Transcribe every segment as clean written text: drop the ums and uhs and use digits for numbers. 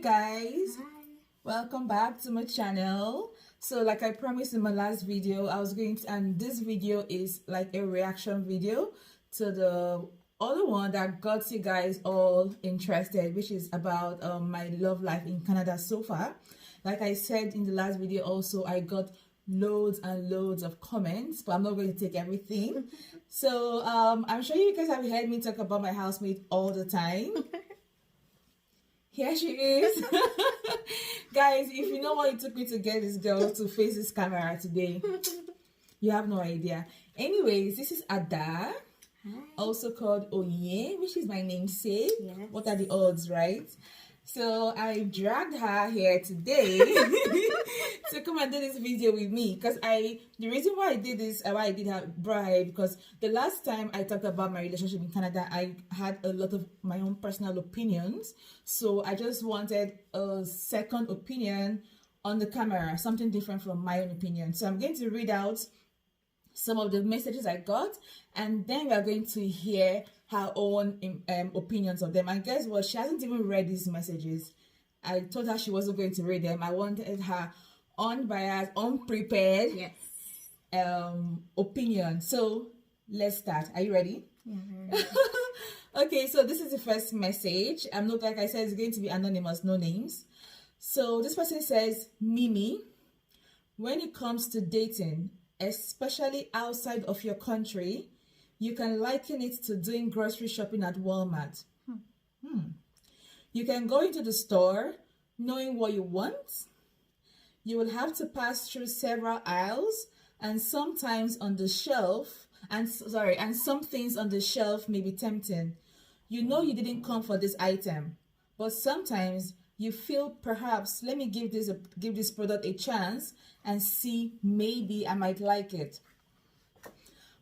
guys. Hi. Welcome back to my channel. So like I promised in my last video, I was going to, and this video is like a reaction video to the other one that got you guys all interested, which is about my love life in Canada so far. Like I said in the last video also, I got loads and loads of comments, but I'm not going to take everything. So I'm sure you guys have heard me talk about my housemate all the time. Here she is. Guys, if you know what it took me to get this girl to face this camera today, you have no idea. Anyways, this is Ada, also called Onye, which is my namesake. Yes. What are the odds, right? So I dragged her here today to come and do this video with me, because the reason why I did this, why I did have brought her here, because the last time I talked about my relationship in Canada, I had a lot of my own personal opinions. So I just wanted a second opinion on the camera, something different from my own opinion. So I'm going to read out some of the messages I got, and then we are going to hear her own opinions of them. And guess what? She hasn't even read these messages. I told her she wasn't going to read them. I wanted her unbiased, unprepared opinion. So let's start. Are you ready? Yeah. Okay, so this is the first message. I'm not, like I said, it's going to be anonymous, no names. So this person says, Mimi, when it comes to dating, especially outside of your country, you can liken it to doing grocery shopping at Walmart. You can go into the store knowing what you want. You will have to pass through several aisles, and sometimes on the shelf, and some things on the shelf may be tempting. You know you didn't come for this item, but sometimes you feel perhaps, let me give this product a chance and see, maybe I might like it.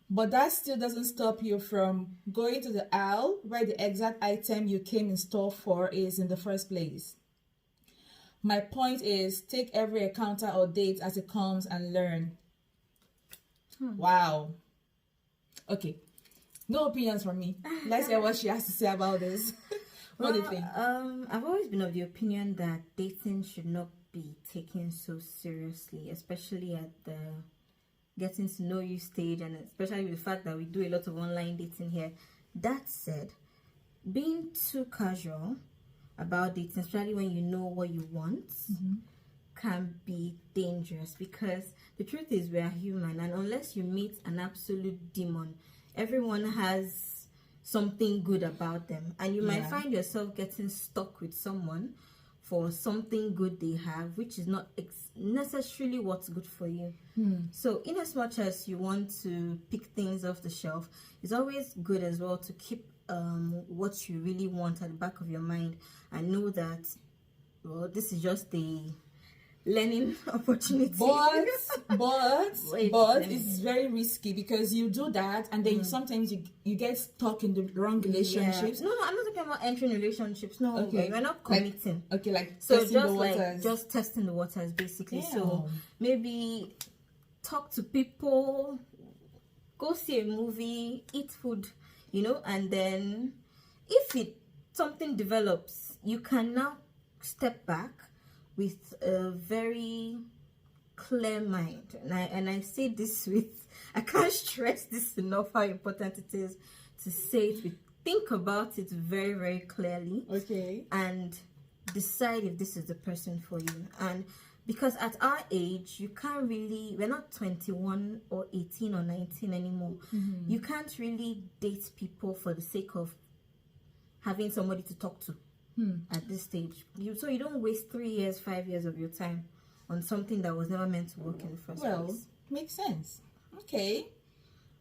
But that still doesn't stop you from going to the aisle where the exact item you came in store for is in the first place. My point is, take every encounter or date as it comes and learn. Wow. Okay. No opinions from me. Let's hear what she has to say about this. What do you think? I've always been of the opinion that dating should not be taken so seriously, especially at the getting to know you stage, and especially with the fact that we do a lot of online dating here. That said, being too casual about dating, especially when you know what you want, can be dangerous, because the truth is we are human, and unless you meet an absolute demon, everyone has something good about them, and you might find yourself getting stuck with someone for something good they have, which is not necessarily what's good for you. So in as much as you want to pick things off the shelf, it's always good as well to keep what you really want at the back of your mind, and know that, well, this is just a learning opportunity. But it's very risky, because you do that and then sometimes you get stuck in the wrong relationships. No, I'm not talking about entering relationships. No, okay. You're not committing. So just the waters. just testing the waters, basically. Yeah. So maybe talk to people, go see a movie, eat food, and then if something develops, you can now step back with a very clear mind, and I say this with, I can't stress this enough how important it is to say it think about it very, very clearly, and decide if this is the person for you. And because at our age, you can't really, we're not 21 or 18 or 19 anymore. You can't really date people for the sake of having somebody to talk to at this stage. So you don't waste 3 years, 5 years of your time on something that was never meant to work in the first place. Makes sense. Okay.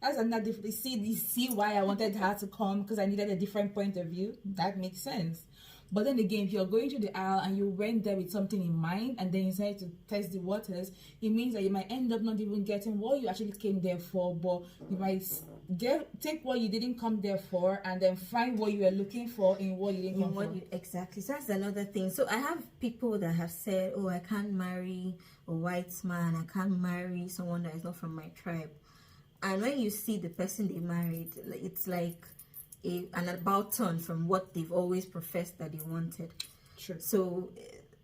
That's another different. See why I wanted her to come, because I needed a different point of view. That makes sense. But then again, if you're going to the aisle and you went there with something in mind and then you decided to test the waters, it means that you might end up not even getting what you actually came there for, but you might take what you didn't come there for and then find what you were looking for in what you didn't come for. Exactly. So that's another thing. So I have people that have said, oh, I can't marry a white man, I can't marry someone that is not from my tribe. And when you see the person they married, it's like an about turn from what they've always professed that they wanted. True. So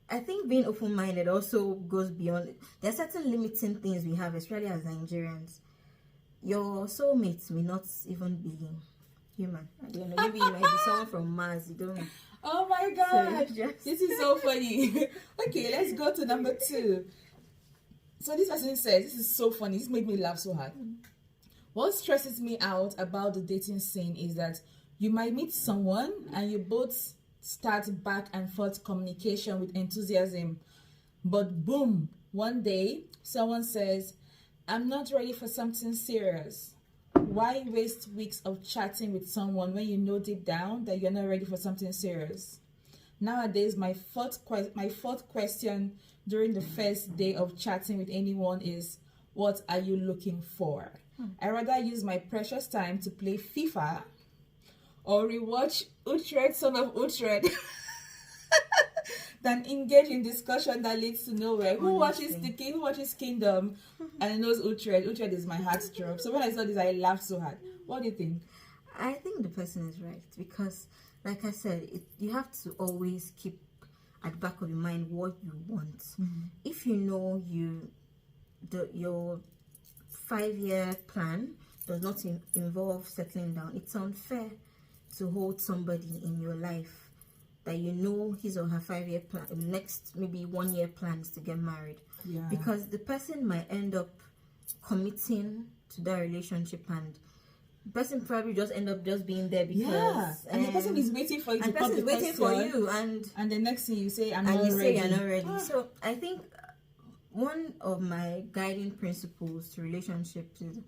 I think being open-minded also goes beyond. There are certain limiting things we have, especially as Nigerians. Your soulmates may not even be human. I don't know. Maybe it might be someone from Mars. You don't know. Oh my God, this is so funny. Okay, let's go to number 2. So this person says, this is so funny. This made me laugh so hard. What stresses me out about the dating scene is that you might meet someone and you both start back and forth communication with enthusiasm, but boom, one day someone says, I'm not ready for something serious. Why waste weeks of chatting with someone when you know deep down that you're not ready for something serious? Nowadays, my fourth question during the first day of chatting with anyone is, what are you looking for? I rather use my precious time to play FIFA or rewatch Utrecht, Son of Utrecht, than engage in discussion that leads to nowhere. Who watches The King? Who watches Kingdom and knows Utrecht? Utrecht is my heartthrob. So when I saw this, I laughed so hard. What do you think? I think the person is right because, like I said, you have to always keep at the back of your mind what you want. Mm-hmm. If you know your 5-year plan does not involve settling down, it's unfair to hold somebody in your life that you know his or her 5-year plan, next maybe 1-year plan is to get married. Yeah. Because the person might end up committing to that relationship and the person probably just end up just being there because and the person is waiting for you to pop the question, for you and the next thing you say, I'm and not you ready. say you're not ready. So I think one of my guiding principles to relationships is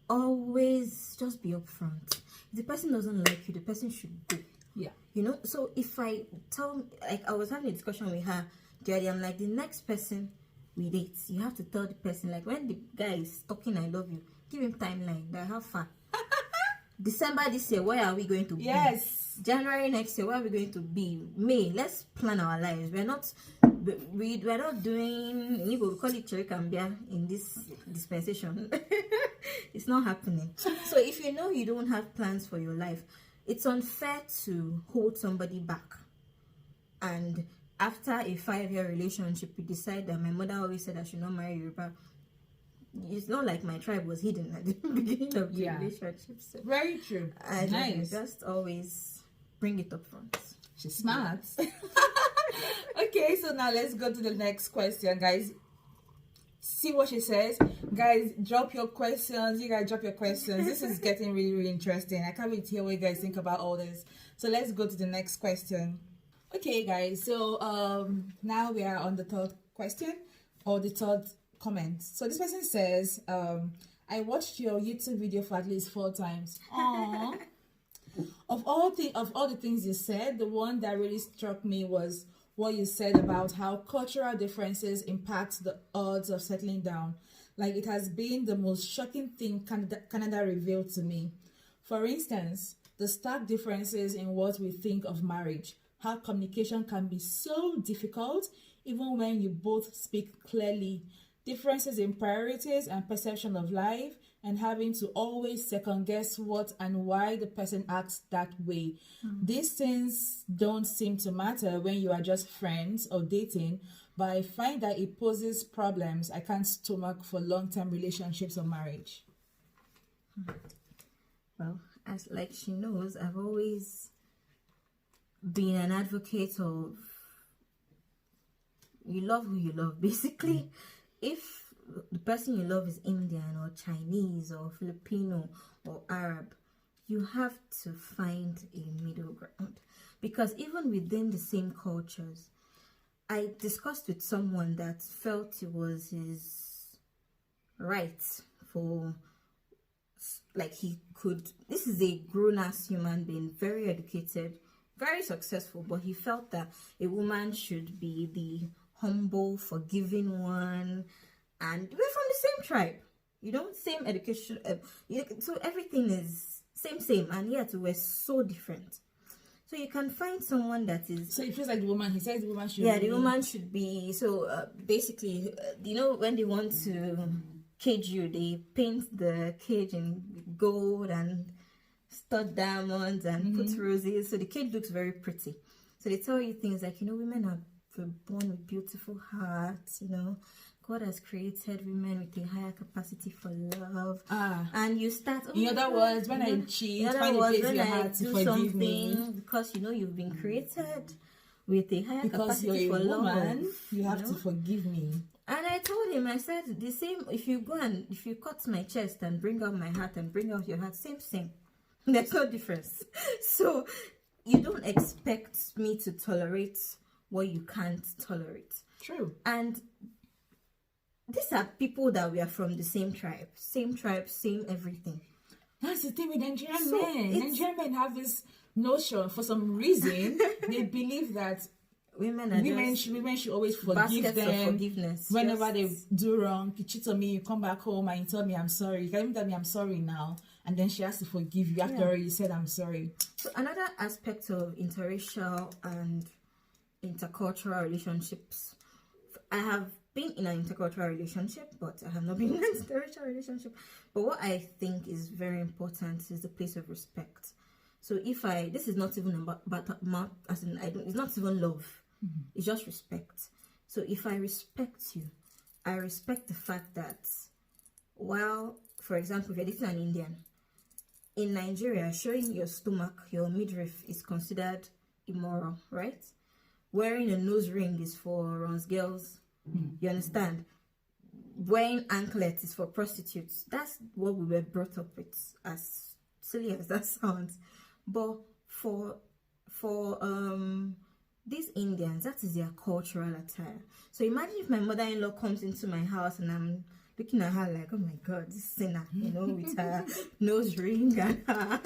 always just be upfront. If the person doesn't like you, the person should go. Yeah. You know, so if I I was having a discussion with her the other day, I'm like, the next person we date, you have to tell the person, like, when the guy is talking I love you, give him timeline, that how far. December this year, where are we going to be? Yes. January next year, where are we going to be? May, let's plan our lives. We're not doing, we call it Cherikambia in this dispensation. It's not happening. So if you know you don't have plans for your life, it's unfair to hold somebody back. And after a 5-year relationship, you decide that my mother always said I should not marry Yoruba. It's not like my tribe was hidden at the beginning of the relationship. So. Very true. And nice. Just always bring it up front. She's smart. Okay, so now let's go to the next question, guys. See what she says. Guys, drop your questions. You guys drop your questions. This is getting really, really interesting. I can't wait to hear what you guys think about all this. So let's go to the next question. Okay, guys. So now we are on the third question or the third comment. So this person says, I watched your YouTube video for at least 4 times. Aww. Of all the things you said, the one that really struck me was what you said about how cultural differences impact the odds of settling down. Like, it has been the most shocking thing Canada revealed to me. For instance, the stark differences in what we think of marriage, how communication can be so difficult even when you both speak clearly, differences in priorities and perception of life, and having to always second guess what and why the person acts that way. These things don't seem to matter when you are just friends or dating, but I find that it poses problems I can't stomach for long-term relationships or marriage. Well, as like she knows, I've always been an advocate of you love who you love, basically. If the person you love is Indian or Chinese or Filipino or Arab, you have to find a middle ground. Because even within the same cultures, I discussed with someone that felt it was his right for, like, he could, this is a grown-ass human being, very educated, very successful, but he felt that a woman should be the humble, forgiving one. And we're from the same tribe, you know, same education, so everything is same, and yet we're so different. So you can find someone that is. So it feels like the woman. He says the woman should. Yeah, the woman should be. So basically, you know, when they want to cage you, they paint the cage in gold and stud diamonds and put roses. So the cage looks very pretty. So they tell you things like, women are born with beautiful hearts, God has created women with a higher capacity for love. And you start, in other words, when I cheat, find a place in your heart to forgive me. Because you've been created with a higher because capacity you're a for woman, love. You have to forgive me. And I told him, I said, the same, if you cut my chest and bring out my heart and bring out your heart, same. There's no difference. So you don't expect me to tolerate what you can't tolerate. True. And these are people that we are from the same tribe, same everything. That's the thing with Nigerian men. Nigerian men have this notion, for some reason, they believe that women should always forgive them. Whenever they do wrong, you cheat on me, you come back home and you tell me I'm sorry. You can even tell me I'm sorry now, and then she has to forgive you after you said I'm sorry. So another aspect of interracial and intercultural relationships, I have been in an intercultural relationship, but I have not been in an interracial relationship. But what I think is very important is the place of respect. So this is not even it's not even love. It's just respect. So if I respect you, I respect the fact that, while, for example, if you're dating an Indian, in Nigeria, showing your stomach, your midriff, is considered immoral, right? Wearing a nose ring is for runs girls. You understand? Wearing anklets is for prostitutes. That's what we were brought up with, as silly as that sounds. But for these Indians, that is their cultural attire. So imagine if my mother-in-law comes into my house and I'm looking at her like, oh my God, this sinner, with her nose ring and her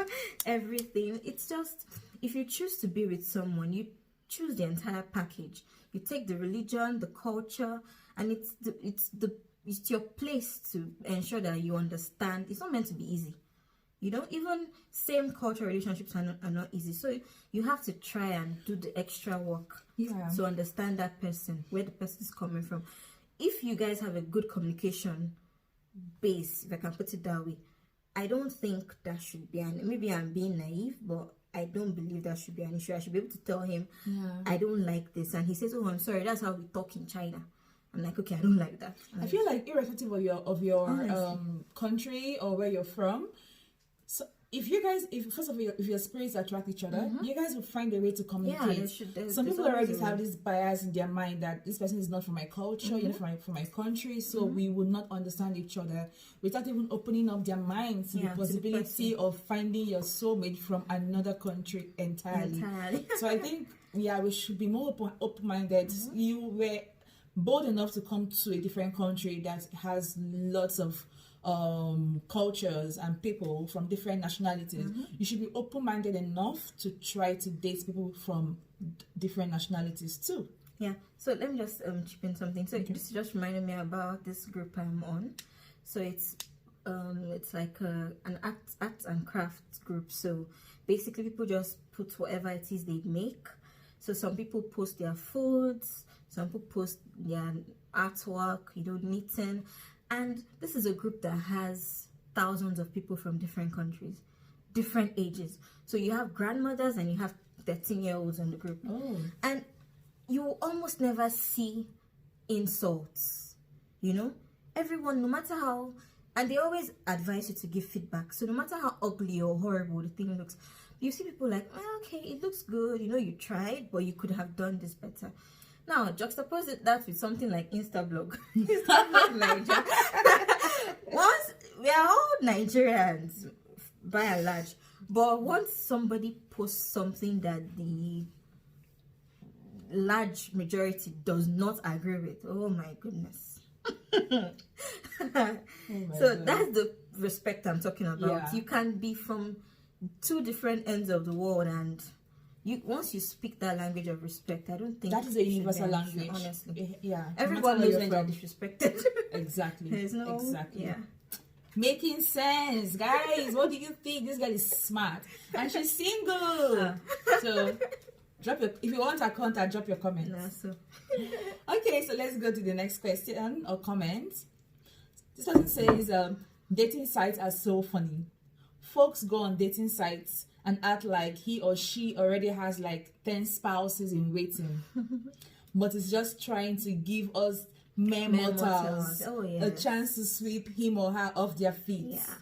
everything. It's just, if you choose to be with someone, you choose the entire package. You take the religion, the culture, and it's your place to ensure that you understand. It's not meant to be easy. Even same cultural relationships are not easy. So you have to try and do the extra work to understand that person, where the person is coming from. If you guys have a good communication base, if I can put it that way, I don't think that should be maybe I'm being naive, but I don't believe that should be an issue. I should be able to tell him, I don't like this. And he says, oh, I'm sorry, that's how we talk in China. I'm like, okay, I don't like that. I feel like irrespective of your country or where you're from, so if your spirits attract each other, you guys will find a way to communicate. Some people already have this bias in their mind that this person is not from my culture, from my country, so we will not understand each other without even opening up their minds to the possibility of finding your soulmate from another country entirely. So I think we should be more open-minded. You were bold enough to come to a different country that has lots of cultures and people from different nationalities. You should be open-minded enough to try to date people from different nationalities too. So let me just chip in something. So this just reminded me about this group I'm on. So it's like an arts and crafts group. So basically people just put whatever it is they make. So some people post their foods, some people post their artwork, knitting. And this is a group that has thousands of people from different countries, different ages. So you have grandmothers and you have 13-year-olds in the group. And you will almost never see insults, Everyone, no matter how, and they always advise you to give feedback. So no matter how ugly or horrible the thing looks, you see people like, okay, it looks good, you tried, but you could have done this better. Now, juxtapose that with something like Instablog. Instablog Nigeria. Once, we are all Nigerians, by and large. But once somebody posts something that the large majority does not agree with, oh my goodness. So that's the respect I'm talking about. You can be from two different ends of the world, and once you speak that language of respect, I don't think that is a universal language. Honestly, everyone knows when they're disrespected. Exactly. There's no making sense, guys. What do you think? This girl is smart and she's single. So if you want her contact, drop your comments. Okay, so let's go to the next question or comment. This person says, dating sites are so funny. folks go on dating sites and act like he or she already has like 10 spouses in waiting, but it's just trying to give us mere mortals a chance to sweep him or her off their feet. Yeah.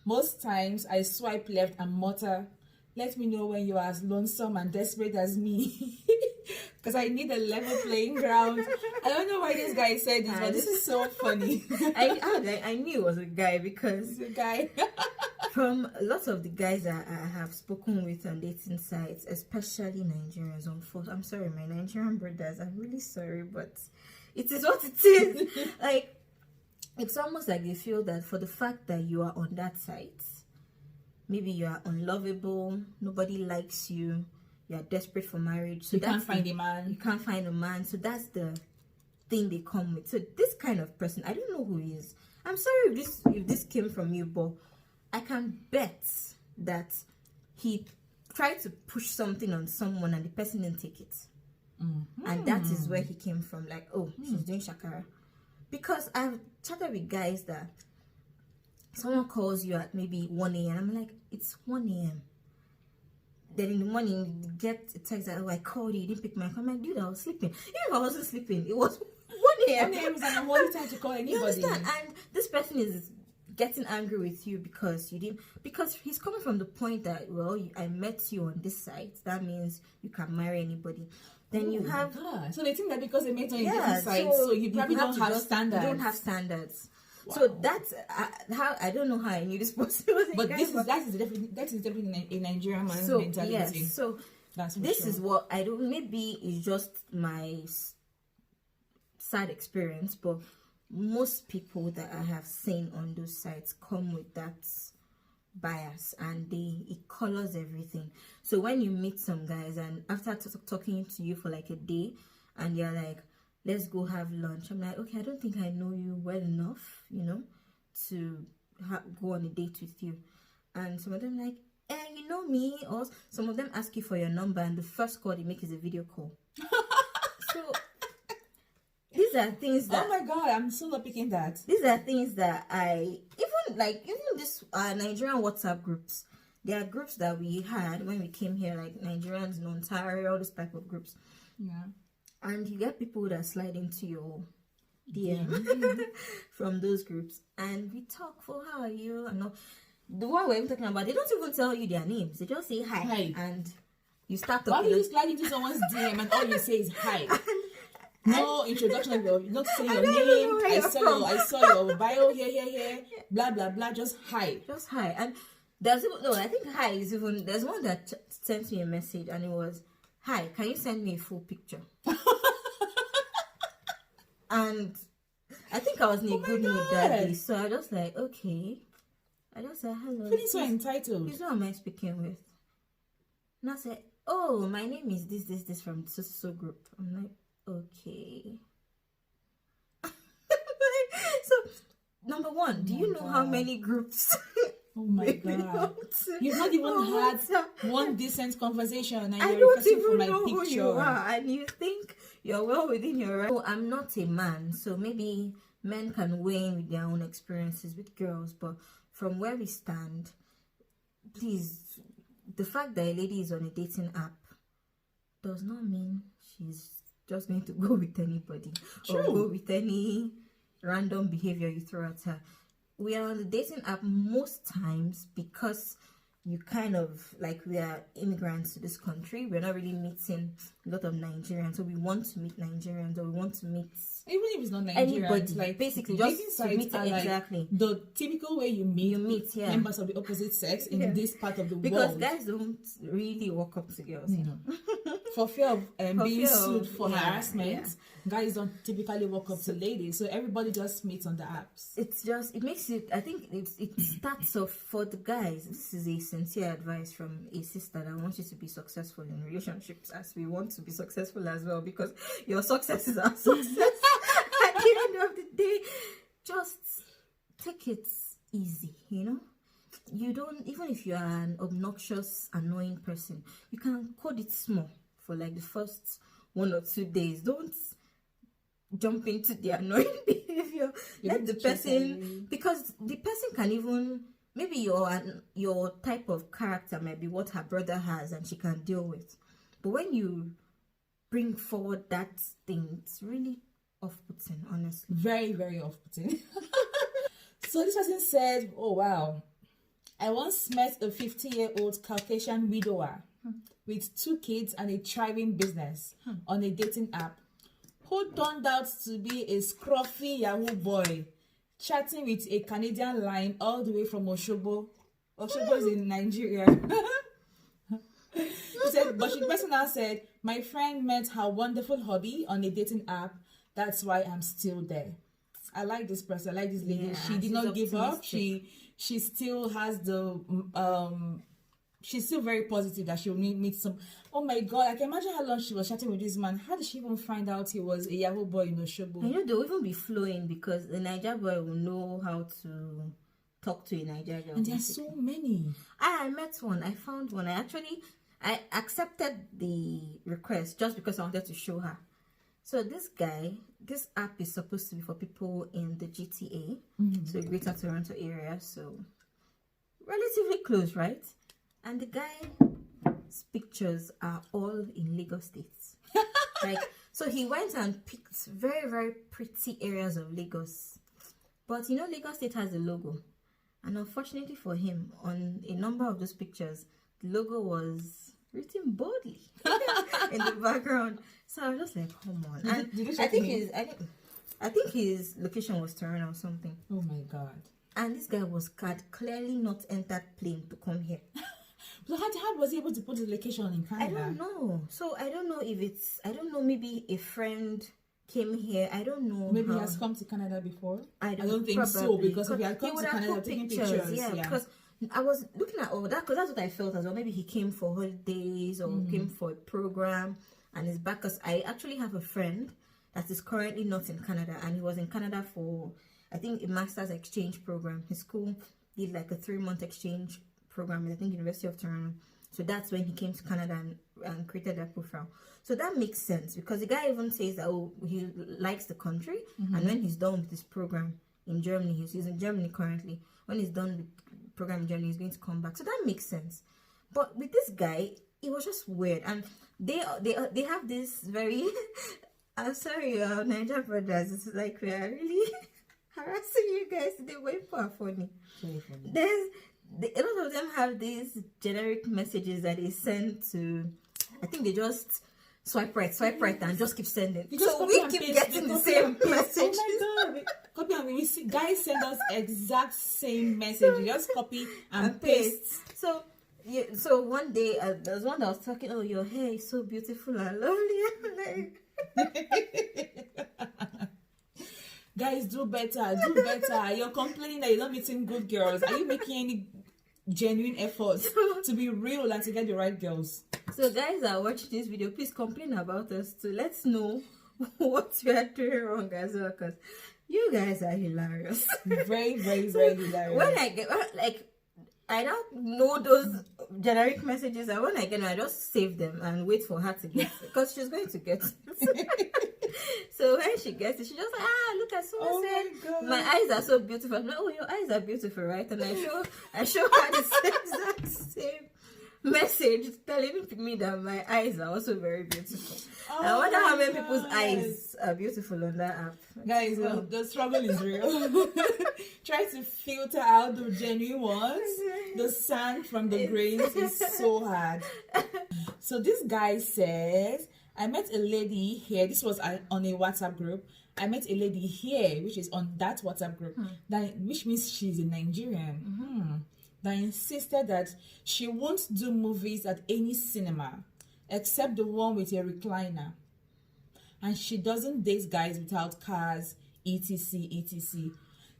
Most times I swipe left and mutter, let me know when you are as lonesome and desperate as me. Because I need a level playing ground. I don't know why this guy said this, but this is so funny. I knew it was a guy because It's a guy. from lots of the guys that I have spoken with on dating sites, especially Nigerians, I'm sorry, my Nigerian brothers, I'm really sorry, but it is what it is. Like, it's almost like they feel that for the fact that you are on that site, maybe you are unlovable, nobody likes you, you are desperate for marriage, so you can't find a man. You can't find a man, so that's the thing they come with. So this kind of person, I don't know who he is. I'm sorry if this came from you, but I can bet that he tried to push something on someone and the person didn't take it. And that is where he came from, like, oh, she's doing shakara. Because I've chatted with guys that someone calls you at maybe 1 a.m. I'm like, it's 1 a.m. Then in the morning, you get a text that, oh, I called you, you didn't pick my call. I'm like, dude, I was sleeping. Even if I wasn't sleeping, it was 1 a.m. 1 a.m. is an holy time to call anybody. You understand? And this person is getting angry with you because you didn't, because he's coming from the point that, well, I met you on this site, that means you can marry anybody. Then you have so they think that because they met on a different site, so you probably don't have standards. You don't have standards. Wow. So that's how I don't know how I knew this person was. But that is definitely a Nigerian man's mentality. Yes, so this is what I don't. Maybe it's just my sad experience, but most people that I have seen on those sites come with that bias, and it colors everything. So when you meet some guys and after talking to you for like a day and you're like, let's go have lunch, I'm like, okay, I don't think I know you well enough, to go on a date with you. And some of them like, you know me, or some of them ask you for your number and the first call they make is a video call. So these are things that, oh my god, I'm so not picking that. These are things that even this Nigerian WhatsApp groups, there are groups that we had when we came here, like Nigerians in Ontario, all this type of groups. Yeah. And you get people that slide into your DM from those groups, and we talk for how are you and all. The one we're talking about, they don't even tell you their names. They just say hi. And you start talking. Why do you slide into someone's DM and all you say is hi? No introduction of your, not saying your name. I saw your bio here, blah blah blah. Just hi. And there's even, no, I think hi is even, there's one that sent me a message and it was, hi, can you send me a full picture? And I think I was in a good mood that day, so I just like, okay. I just said hello. Feeling so entitled. Who am I speaking with? And I said, oh, my name is this from so group. I'm like, okay. So, number one, do you know how many groups? Oh my god! You've not even had one decent conversation, and I you're don't requesting even for my know picture. Who you are, and you think you're well within your right. Oh, I'm not a man, so maybe men can weigh in with their own experiences with girls, but from where we stand, please, the fact that a lady is on a dating app does not mean she's just going to go with anybody. Or go with any random behavior you throw at her. We are on the dating app most times because you kind of, like, we are immigrants to this country. We're not really meeting a lot of Nigerians, so we want to meet Nigerians, or we want to meet even if it's not Nigerian, anybody, like basically just to meet exactly like the typical way you meet members of the opposite sex in this part of the world. Because guys don't really walk up to girls, for fear of being sued for harassment. Guys don't typically walk up to ladies, so everybody just meets on the apps. It makes it, I think it starts off for the guys. This is a sincere advice from a sister that wants you to be successful in relationships, as we want to be successful as well, because your success is our success. At the end of the day, just take it easy, you don't, even if you are an obnoxious, annoying person, you can code it small for like the first 1 or 2 days. Don't jump into the annoying behavior. Let the person, because the person can even maybe your type of character might be what her brother has and she can deal with. But when you bring forward that thing, it's really off-putting, honestly. Very, very off-putting. So this person said, oh wow, I once met a 50-year-old Caucasian widower with 2 kids and a thriving business on a dating app, who turned out to be a scruffy Yahoo boy chatting with a Canadian line all the way from Oshobo. Oshobo is in Nigeria. He said, but the person now said, my friend met her wonderful hobby on a dating app. That's why I'm still there. I like this person. I like this lady. Yeah, she did not give up. optimistic. She still has the she's still very positive that she'll meet some. Oh my god, I can imagine how long she was chatting with this man. How did she even find out he was a Yahoo boy in Oshobo? You know, they'll even be flowing because the Niger boy will know how to talk to a Niger girl. And there are so many. I met one. I found one. I accepted the request just because I wanted to show her. So this app is supposed to be for people in the GTA, so Greater Toronto area, so relatively close, right? And the guy's pictures are all in Lagos State. Like, so he went and picked very, very pretty areas of Lagos. But you know, Lagos State has a logo. And unfortunately for him, on a number of those pictures, the logo was written boldly in the background. So I was just like, come on. And Did you I check him? think his location was Toronto or something. Oh my god. And this guy had clearly not entered plane to come here. So how was he able to put the location in I Canada? don't know. So I don't know maybe a friend came here. I don't know. Maybe he how. has come to Canada before. I don't think so, probably, because if he had come to would have Canada put taking pictures, yeah, yeah. because I was looking at all that, because that's what I felt as well. Maybe he came for holidays or came for a program and is back. Because I actually have a friend that is currently not in Canada, and he was in Canada for, I think, a master's exchange program. His school did like a 3-month exchange program at, I think, University of Toronto. So that's when he came to Canada and created that profile. So that makes sense, because the guy even says that, oh, he likes the country, and when he's done with this program in Germany, he's in Germany currently. When he's done with the program in Germany, he's going to come back. So that makes sense. But with this guy, it was just weird, and they have this very I'm sorry, Niger brothers. It's like we are really harassing you guys today. Way for funny. Very funny. A lot of them have these generic messages that they send to. I think they just swipe right, and just keep sending. So we keep getting the same message. Oh my god! Copy and we see guys send us exact same message. You just copy and paste. So one day there's one that was talking. Oh, your hair is so beautiful and lovely. I'm like. Guys, do better. You're complaining that you're not meeting good girls. Are you making any genuine efforts to be real and to get the right girls? So guys that are watching this video, please complain about us to let us know what we are doing wrong as well, because you guys are hilarious. Very, very, very hilarious. When I get I don't know those generic messages, and when I get them, I just save them and wait for her to get it, because she's going to get it. So when she gets it, she just like, look at someone said my eyes are so beautiful. I'm like, oh, your eyes are beautiful, right? And I show her the exact same message telling me that my eyes are also very beautiful. I wonder how many people's eyes are beautiful on that app. Guys, the struggle is real. Try to filter out the genuine ones. The sand from the grains is so hard. So this guy says, I met a lady here. This was on a WhatsApp group. I met a lady here, which is on that WhatsApp group, which means she's a Nigerian. That insisted that she won't do movies at any cinema except the one with a recliner, and she doesn't date guys without cars, etc.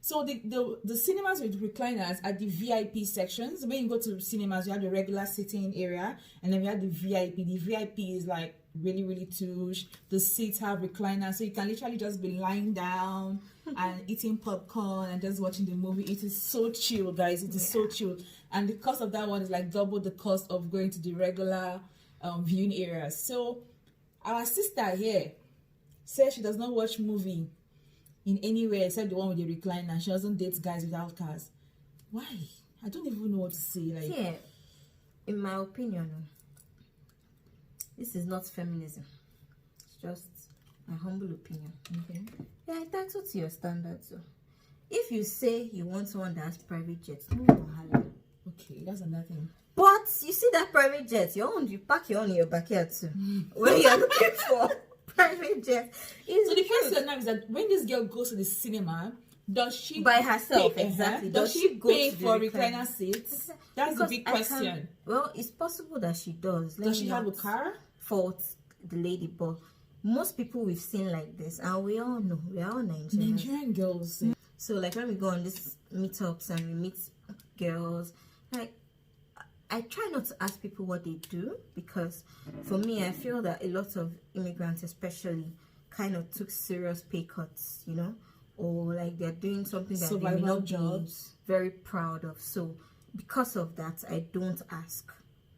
So the cinemas with recliners are the VIP sections. When you go to cinemas, you have the regular sitting area, and then you have the VIP. The VIP is like really, really touche. The seats have recliners, so you can literally just be lying down and eating popcorn and just watching the movie. It is so chill, guys. It is so chill, and the cost of that one is like double the cost of going to the regular viewing areas. So our sister here says she does not watch movie in anywhere except the one with the recliner. She doesn't date guys without cars. Why? I don't even know what to say. Like, yeah, in my opinion, this is not feminism. It's just my humble opinion. okay. You're entitled to your standards. So if you say you want someone that has private jets, no wahala. Okay, that's another thing. But you see that private jet, you pack your own in your backyard too. When you're looking for private jet. So the question now is that when this girl goes to the cinema, does she by herself? pay, Exactly. Does she go pay to the for recliner seats? That's the Because big I question. well, it's possible that she does. Does she have a car? Fault the lady, but most people we've seen like this, and we all know, we are all Nigerians. Nigerian girls. So like when we go on these meetups and we meet girls, like I try not to ask people what they do, because for me, I feel that a lot of immigrants especially kind of took serious pay cuts, you know, or like they're doing something that they may not jobs. be very proud of. So because of that, I don't ask,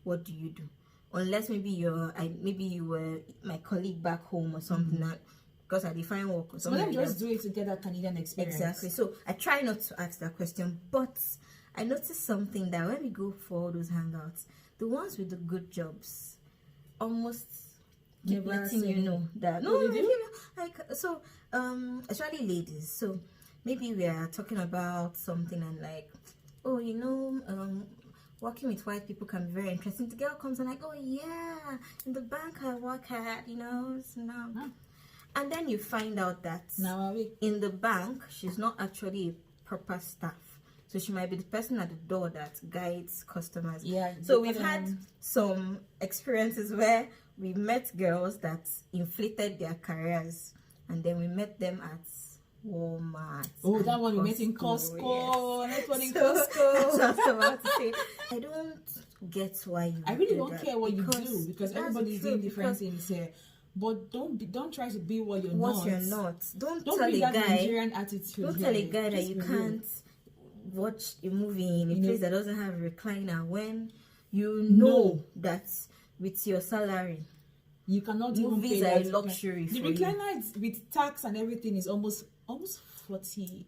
what do you do? Unless maybe maybe you were my colleague back home or something, that because I define work or So something. let them just do it to get that Canadian experience. Exactly. So I try not to ask that question, but I noticed something that when we go for all those hangouts, the ones with the good jobs almost keep Never letting say you know that Oh, they do? you know, like so especially ladies. So maybe we are talking about something and like, oh, you know, working with white people can be very interesting. The girl comes and like, oh yeah, in the bank I work at, you know, so now. And then you find out that in the bank, she's not actually a proper staff. So she might be the person at the door that guides customers. Yeah. So we've had some experiences where we met girls that inflated their careers, and then we met them at Walmart. Oh, that one we met in Costco. Yes. That one in So, Costco. that's what I was about to say. I don't get why you. I really do don't that, care what you do, because that's everybody's true, doing different because things here. But don't try to be what you're what not. you're not. Don't Don't tell be a that guy. Nigerian attitude. Don't here. tell a guy that Just you be real. can't watch a movie in a place that doesn't have a recliner when you No. know that with your salary You cannot even movies pay are that. a luxury The for you. recliner is, with tax and everything, is almost $40.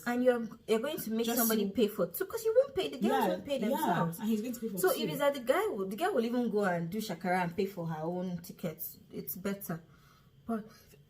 And you're going to make Just somebody so- pay for two, because you won't pay, the girls won't pay themselves. and he's going to pay for So two. if it's that the guy will even go and do shakara and pay for her own tickets, it's better. But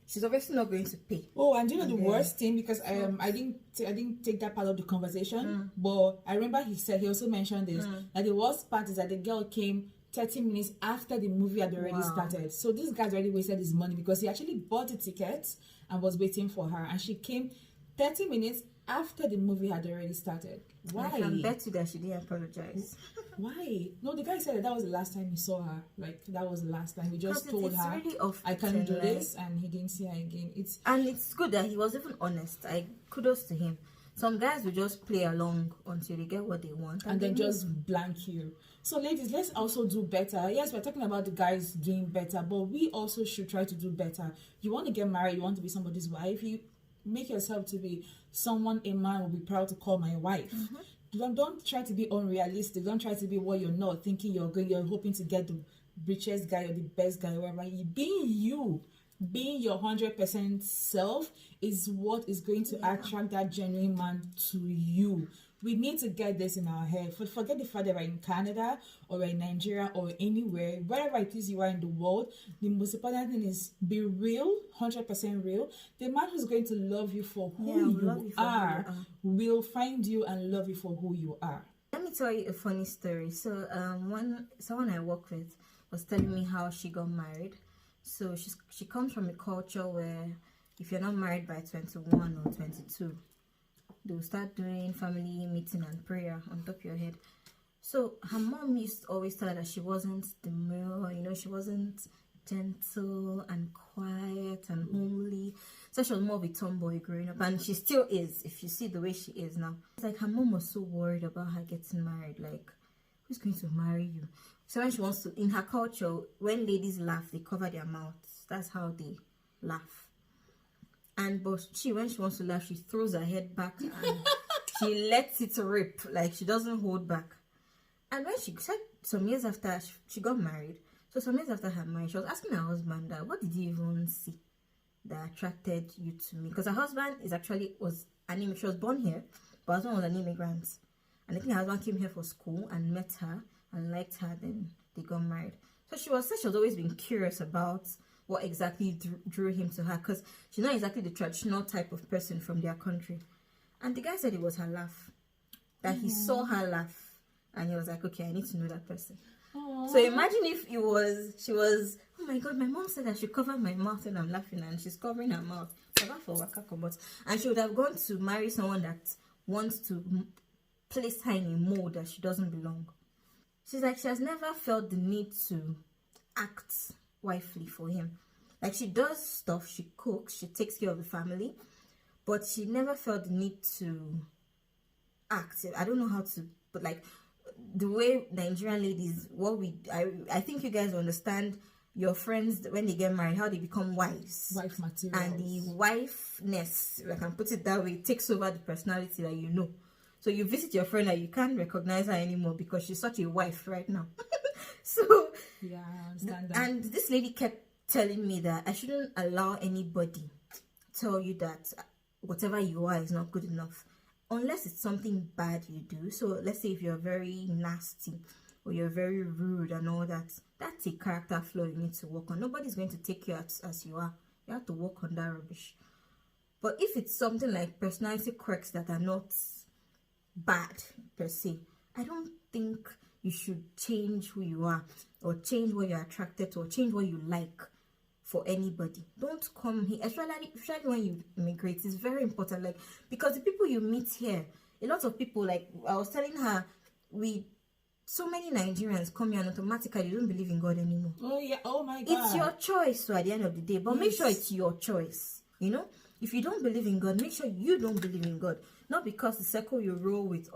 she's obviously not going to pay. Oh, and do you know the worst thing? Because I didn't take that part of the conversation, but I remember he also mentioned this, that the worst part is that the girl came 30 minutes after the movie had already started. So this guy's already wasted his money, because he actually bought the tickets and was waiting for her, and she came 30 minutes after the movie had already started. Why? I can bet you that she didn't apologize. Why? No, the guy said that was the last time he saw her. Like, that was the last time. He just told it's her, really I can't do like, this, and he didn't see her again. And it's good that he was even honest. Kudos to him. Some guys will just play along until they get what they want, and then just blank you. So ladies, let's also do better. Yes, we're talking about the guys doing better, but we also should try to do better. You want to get married, you want to be somebody's wife, you make yourself to be someone a man will be proud to call my wife. Don't try to be unrealistic. Don't try to be what you're not, thinking you're hoping to get the richest guy or the best guy, whatever. Being your 100% self is what is going to attract that genuine man to you. We need to get this in our head. Forget the fact that we're in Canada or we're in Nigeria or anywhere, wherever it is you are in the world. The most important thing is be real, 100% real. The man who's going to love you for who you are will find you and love you for who you are. Let me tell you a funny story. So someone I work with was telling me how she got married. So she comes from a culture where if you're not married by 21 or 22, they'll start doing family meeting and prayer on top of your head. So her mom used to always tell her that she wasn't demure, she wasn't gentle and quiet and homely. So she was more of a tomboy growing up, and she still is, if you see the way she is now. It's like her mom was so worried about her getting married, like, who's going to marry you? So when she wants to, in her culture, when ladies laugh, they cover their mouths. That's how they laugh. But when she wants to laugh, she throws her head back and she lets it rip, like she doesn't hold back. And when she said some years after she got married, so some years after her marriage, she was asking her husband that, what did you even see that attracted you to me? Because her husband she was born here, but her husband was an immigrant. And I think her husband came here for school and met her and liked her, then they got married. So she was always been curious about what exactly drew him to her, because she's not exactly the traditional type of person from their country. And the guy said it was her laugh, that he saw her laugh, and he was like, okay, I need to know that person. Aww. So imagine if she was, oh my god, my mom said I should cover my mouth and I'm laughing, and she's covering her mouth. And she would have gone to marry someone that wants to place her in a mold that she doesn't belong. She's like, she has never felt the need to act wifely for him. Like, she does stuff, she cooks, she takes care of the family, but she never felt the need to act. I don't know how to, but like the way Nigerian ladies, I think you guys understand your friends when they get married, how they become wives. Wife materials. And the wifeness, if I can put it that way, takes over the personality that you know. So you visit your friend and you can't recognize her anymore because she's such a wife right now. So yeah, I understand that. And this lady kept telling me that I shouldn't allow anybody tell you that whatever you are is not good enough, unless it's something bad you do. So let's say if you're very nasty or you're very rude and all that, that's a character flaw you need to work on. Nobody's going to take you as you are. You have to work on that rubbish. But if it's something like personality quirks that are not bad per se, I don't think you should change who you are or change what you're attracted to or change what you like for anybody. Don't come here, especially when you immigrate. It's very important, like, because the people you meet here, a lot of people, like I was telling her, so many Nigerians come here and automatically you don't believe in God anymore. Oh yeah, oh my God. It's your choice, so at the end of the day, but make sure it's your choice, you know. If you don't believe in God, make sure you don't believe in God. Not because the circle you roll with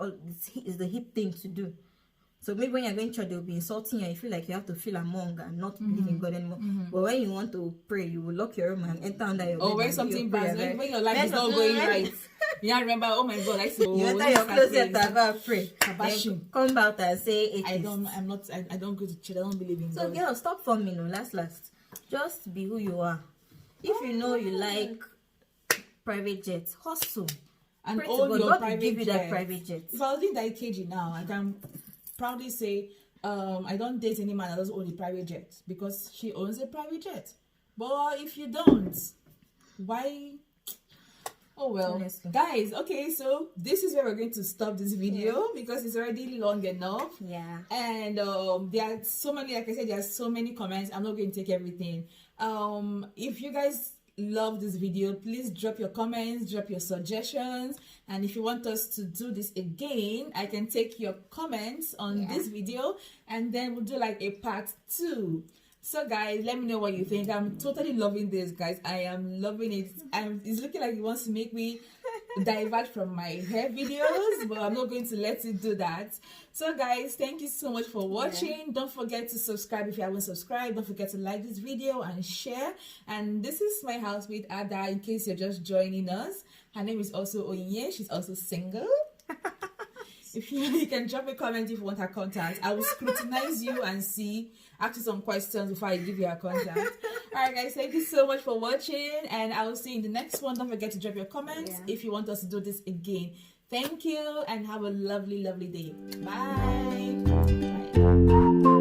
is the hip thing to do. So maybe when you're going to church, they'll be insulting you and you feel like you have to feel among and not believe in God anymore. But when you want to pray, you will lock your room and enter under your bed. Oh, when something bad, when your life is not going right. Yeah, remember, oh my God, I see. You enter your closet and pray. Come out and say, I don't go to church, I don't believe in God. So girl, stop forming, last. Just be who you are. If you know you like private jets, hustle. And own your private give you jet. That private jet. If I was doing that KG now, I can proudly say I don't date any man that doesn't own a private jet, because she owns a private jet. But if you don't, why? Oh well. Honestly. Guys, okay, so this is where we're going to stop this video because it's already long enough. Yeah. And there are so many, like I said, there are so many comments. I'm not going to take everything. If you guys love this video, please drop your comments, drop your suggestions, and if you want us to do this again, I can take your comments on this video and then we'll do like a part 2. So guys, let me know what you think. I'm totally loving this, guys. I am loving it. It's looking like it wants to make me divert from my hair videos, but I'm not going to let it do that. So guys, thank you so much for watching. Don't forget to subscribe if you haven't subscribed. Don't forget to like this video and share. And this is my housemate Ada, in case you're just joining us. Her name is also Oyinye. She's also single. If you can drop a comment if you want her contact. I will scrutinize you and ask you some questions before I give you her contact. Alright guys, thank you so much for watching, and I will see you in the next one. Don't forget to drop your comments if you want us to do this again. Thank you and have a lovely day. Bye. Bye.